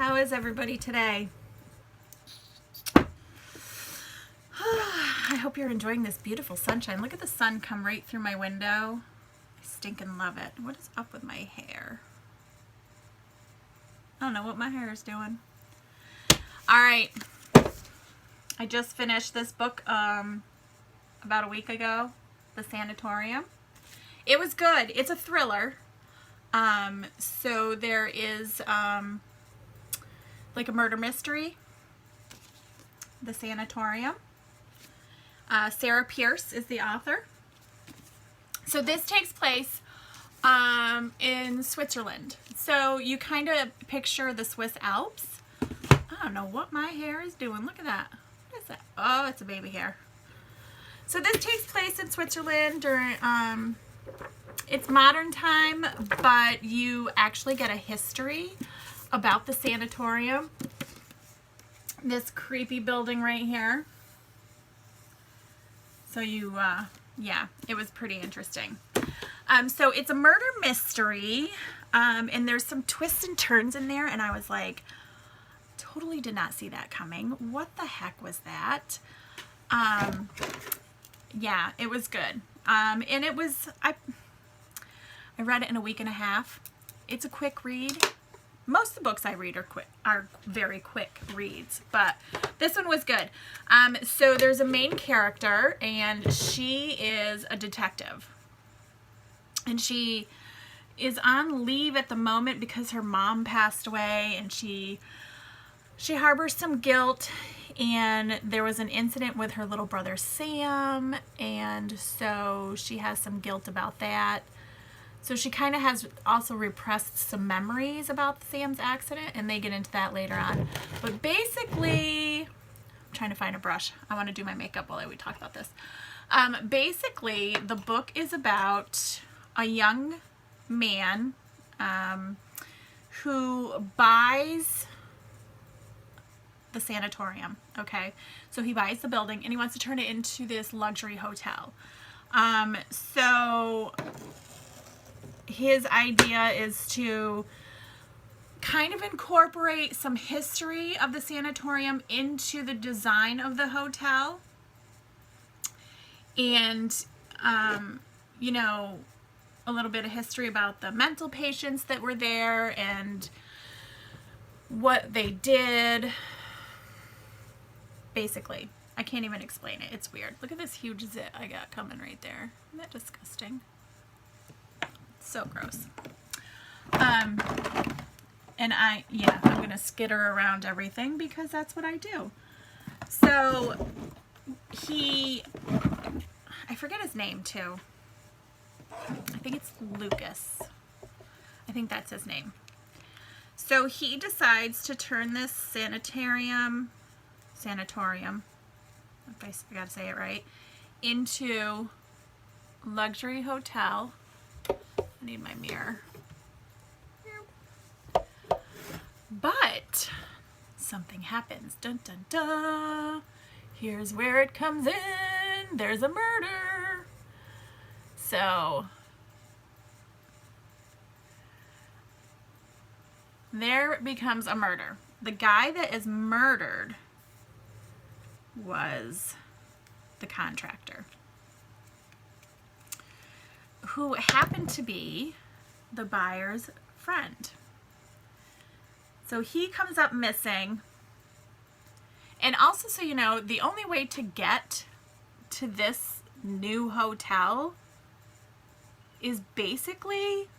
How is everybody today? I hope you're enjoying this beautiful sunshine. Look at the sun come right through my window. I stinking love it. What is up with my hair? I don't know what my hair is doing. All right. I just finished this book about a week ago, The Sanatorium. It was good. It's a thriller. So there is like a murder mystery. The Sanatorium. Sarah Pierce is the author. So this takes place in Switzerland. So you kind of picture the Swiss Alps. I don't know what my hair is doing. Look at that. What is that? Oh, it's a baby hair. So this takes place in Switzerland during, it's modern time, but you actually get a history about the sanatorium. This creepy building right here. So you, yeah, it was pretty interesting. So it's a murder mystery, and there's some twists and turns in there, and I was like, totally did not see that coming. What the heck was that? Yeah, it was good. And it was, I read it in a week and a half. It's a quick read. Most of the books I read are very quick reads, but this one was good. So there's a main character, and she is a detective. And she is on leave at the moment because her mom passed away, and she harbors some guilt, and there was an incident with her little brother Sam, and so she has some guilt about that. So she kind of has also repressed some memories about Sam's accident, and they get into that later on. But basically, I'm trying to find a brush. I want to do my makeup while we talk about this. Basically, the book is about a young man who buys the sanatorium, okay? So he buys the building, and he wants to turn it into this luxury hotel. So his idea is to kind of incorporate some history of the sanatorium into the design of the hotel. And, you know, a little bit of history about the mental patients that were there and what they did. Basically, I can't even explain it. It's weird. Look at this huge zit I got coming right there. Isn't that disgusting? So gross. And I'm gonna skitter around everything because that's what I do. So I forget his name too. I think it's Lucas. I think that's his name. So he decides to turn this sanatorium, if I gotta say it right, into luxury hotel. I need my mirror. But something happens. Dun dun dun. Here's where it comes in. There's a murder. So there becomes a murder. The guy that is murdered was the contractor, who happened to be the buyer's friend. So he comes up missing. And also, so you know, the only way to get to this new hotel is basically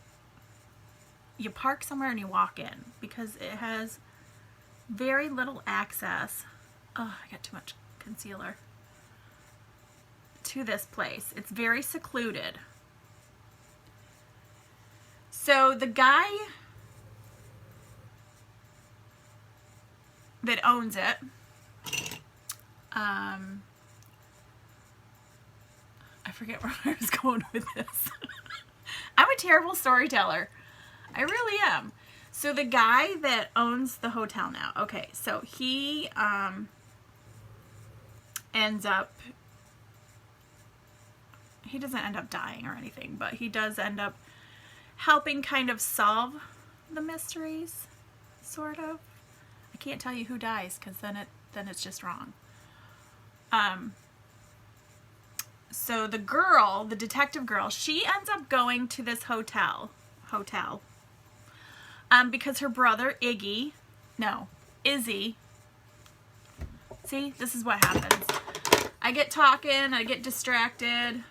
you park somewhere and you walk in, because it has very little access. Oh, I got too much concealer. To this place. It's very secluded. So the guy that owns it, I forget where I was going with this. I'm a terrible storyteller. I really am. So the guy that owns the hotel now, okay, so he ends up, he doesn't end up dying or anything, but he does end up helping kind of solve the mysteries, sort of. can't tell you who dies because then it's just wrong. So the girl, the detective girl, she ends up going to this hotel, because her brother Izzy, see, this is what happens. I get talking, I get distracted.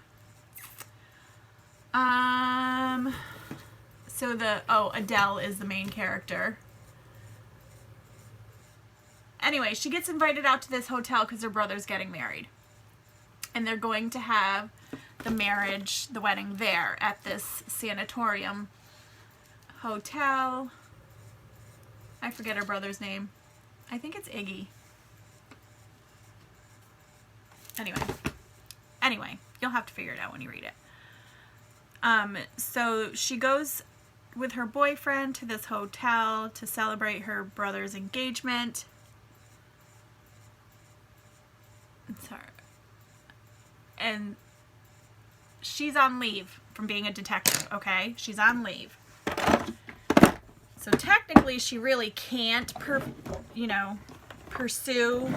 So Adele is the main character. Anyway, she gets invited out to this hotel because her brother's getting married. And they're going to have the wedding there at this sanatorium hotel. I forget her brother's name. I think it's Iggy. Anyway, you'll have to figure it out when you read it. So she goes with her boyfriend to this hotel to celebrate her brother's engagement. Sorry. And she's on leave from being a detective, okay? She's on leave. So technically she really can't pursue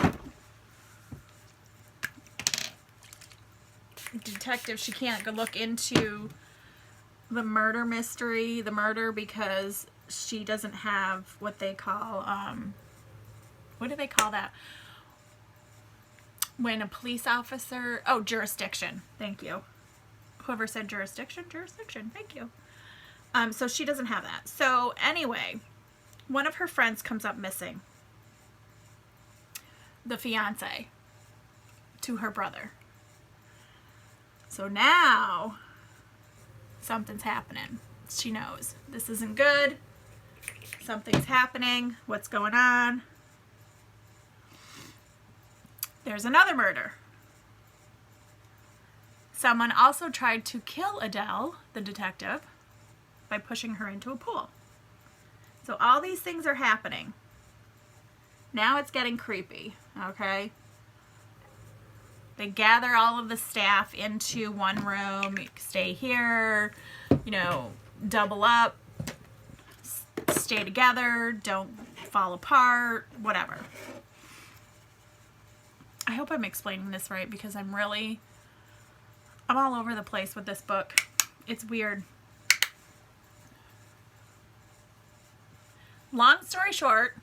detective. She can't go look into the murder mystery, the murder, because she doesn't have what they call, what do they call that? When a police officer, jurisdiction. Thank you. Whoever said jurisdiction, thank you. So she doesn't have that. So anyway, one of her friends comes up missing. The fiance to her brother. So now something's happening. She knows this isn't good. Something's happening. What's going on? There's another murder. Someone also tried to kill Adele, the detective, by pushing her into a pool. So all these things are happening. Now it's getting creepy, okay? They gather all of the staff into one room. You stay here, double up, stay together, don't fall apart, whatever. I hope I'm explaining this right because I'm all over the place with this book. It's weird. Long story short,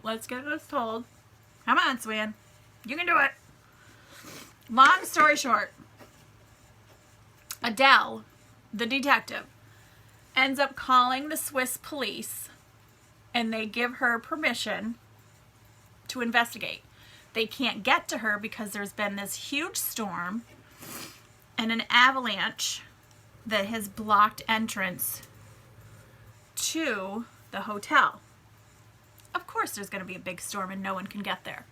let's get this told. Come on, Swan. You can do it. Long story short, Adele, the detective, ends up calling the Swiss police and they give her permission to investigate. They can't get to her because there's been this huge storm and an avalanche that has blocked entrance to the hotel. Of course there's going to be a big storm and no one can get there.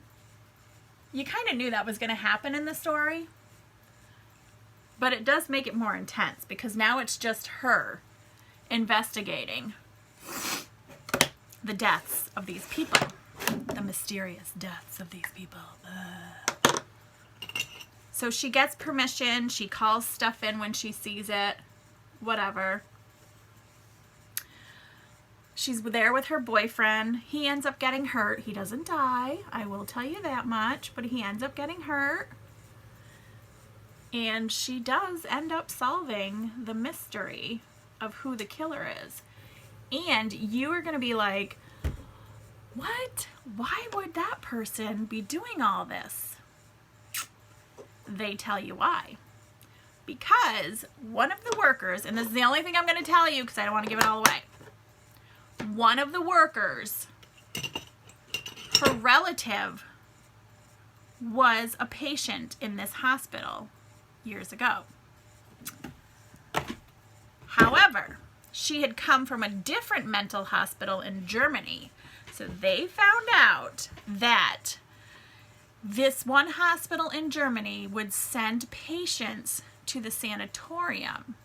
You kind of knew that was going to happen in the story, but it does make it more intense because now it's just her investigating the deaths of these people. The mysterious deaths of these people. So she gets permission. She calls stuff in when she sees it. Whatever. She's there with her boyfriend. He ends up getting hurt. He doesn't die. I will tell you that much. But he ends up getting hurt. And she does end up solving the mystery of who the killer is. And you are going to be like, what? Why would that person be doing all this? They tell you why. Because one of the workers, and this is the only thing I'm going to tell you because I don't want to give it all away. One of the workers, her relative, was a patient in this hospital years ago. However, she had come from a different mental hospital in Germany. So they found out that this one hospital in Germany would send patients to the sanatorium.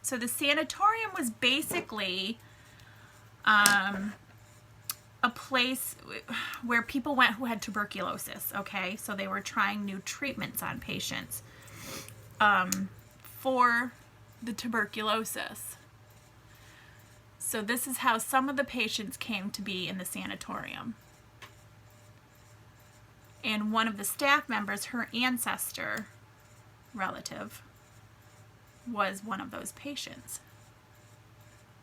So the sanatorium was basically a place where people went who had tuberculosis, okay? So they were trying new treatments on patients for the tuberculosis. So this is how some of the patients came to be in the sanatorium. And one of the staff members, her ancestor relative, was one of those patients.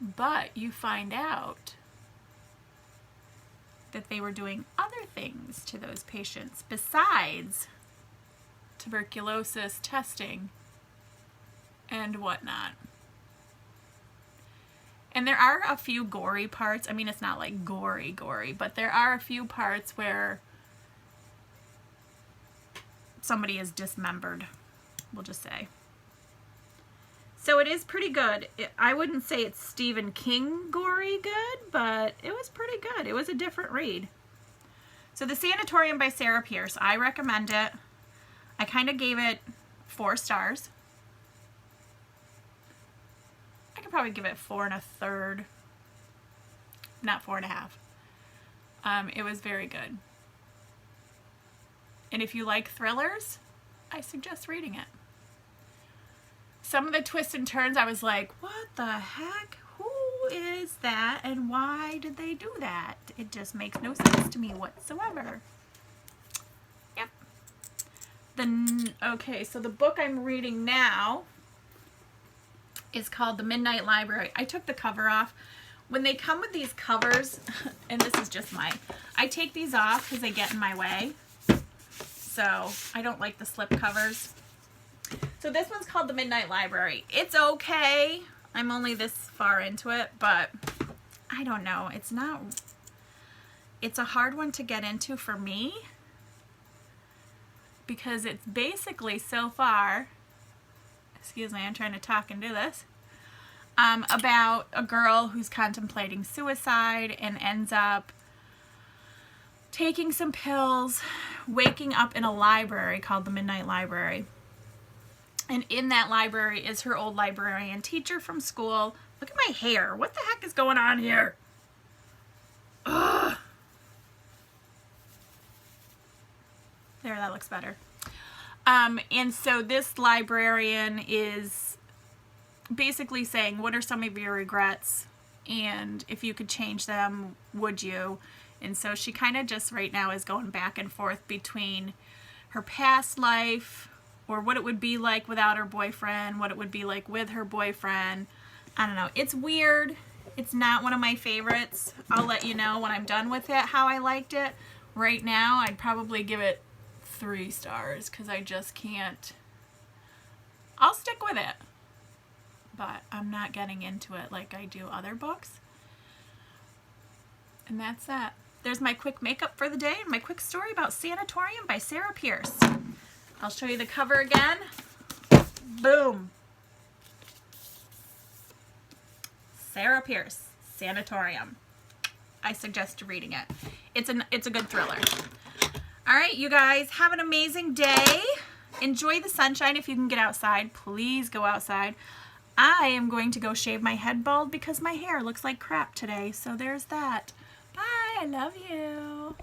But you find out that they were doing other things to those patients besides tuberculosis testing and whatnot. And there are a few gory parts. I mean, it's not like gory, but there are a few parts where somebody is dismembered, we'll just say. So it is pretty good. I wouldn't say it's Stephen King gory good, but it was pretty good. It was a different read. So The Sanatorium by Sarah Pierce, I recommend it. I kind of gave it 4 stars. I could probably give it 4 1/3. Not 4 1/2. It was very good. And if you like thrillers, I suggest reading it. Some of the twists and turns, I was like, what the heck? Who is that? And why did they do that? It just makes no sense to me whatsoever. Yep. Okay, so the book I'm reading now is called The Midnight Library. I took the cover off. When they come with these covers, and this is just I take these off because they get in my way. So I don't like the slip covers. So this one's called The Midnight Library. It's okay. I'm only this far into it, but I don't know. It's a hard one to get into for me because it's basically so far, excuse me, I'm trying to talk and do this, about a girl who's contemplating suicide and ends up taking some pills, waking up in a library called the Midnight Library. And in that library is her old librarian teacher from school. Look at my hair. What the heck is going on here? Ugh. There, that looks better. And so this librarian is basically saying, what are some of your regrets? And if you could change them, would you? And so she kind of just right now is going back and forth between her past life, or what it would be like without her boyfriend, what it would be like with her boyfriend. I don't know. It's weird. It's not one of my favorites. I'll let you know when I'm done with it how I liked it. Right now, I'd probably give it 3 stars because I just can't. I'll stick with it, but I'm not getting into it like I do other books. And that's that. There's my quick makeup for the day and my quick story about Sanatorium by Sarah Pierce. I'll show you the cover again. Boom. Sarah Pierce, Sanatorium. I suggest reading it. It's a good thriller. All right, you guys, have an amazing day. Enjoy the sunshine if you can get outside. Please go outside. I am going to go shave my head bald because my hair looks like crap today. So there's that. Bye. I love you.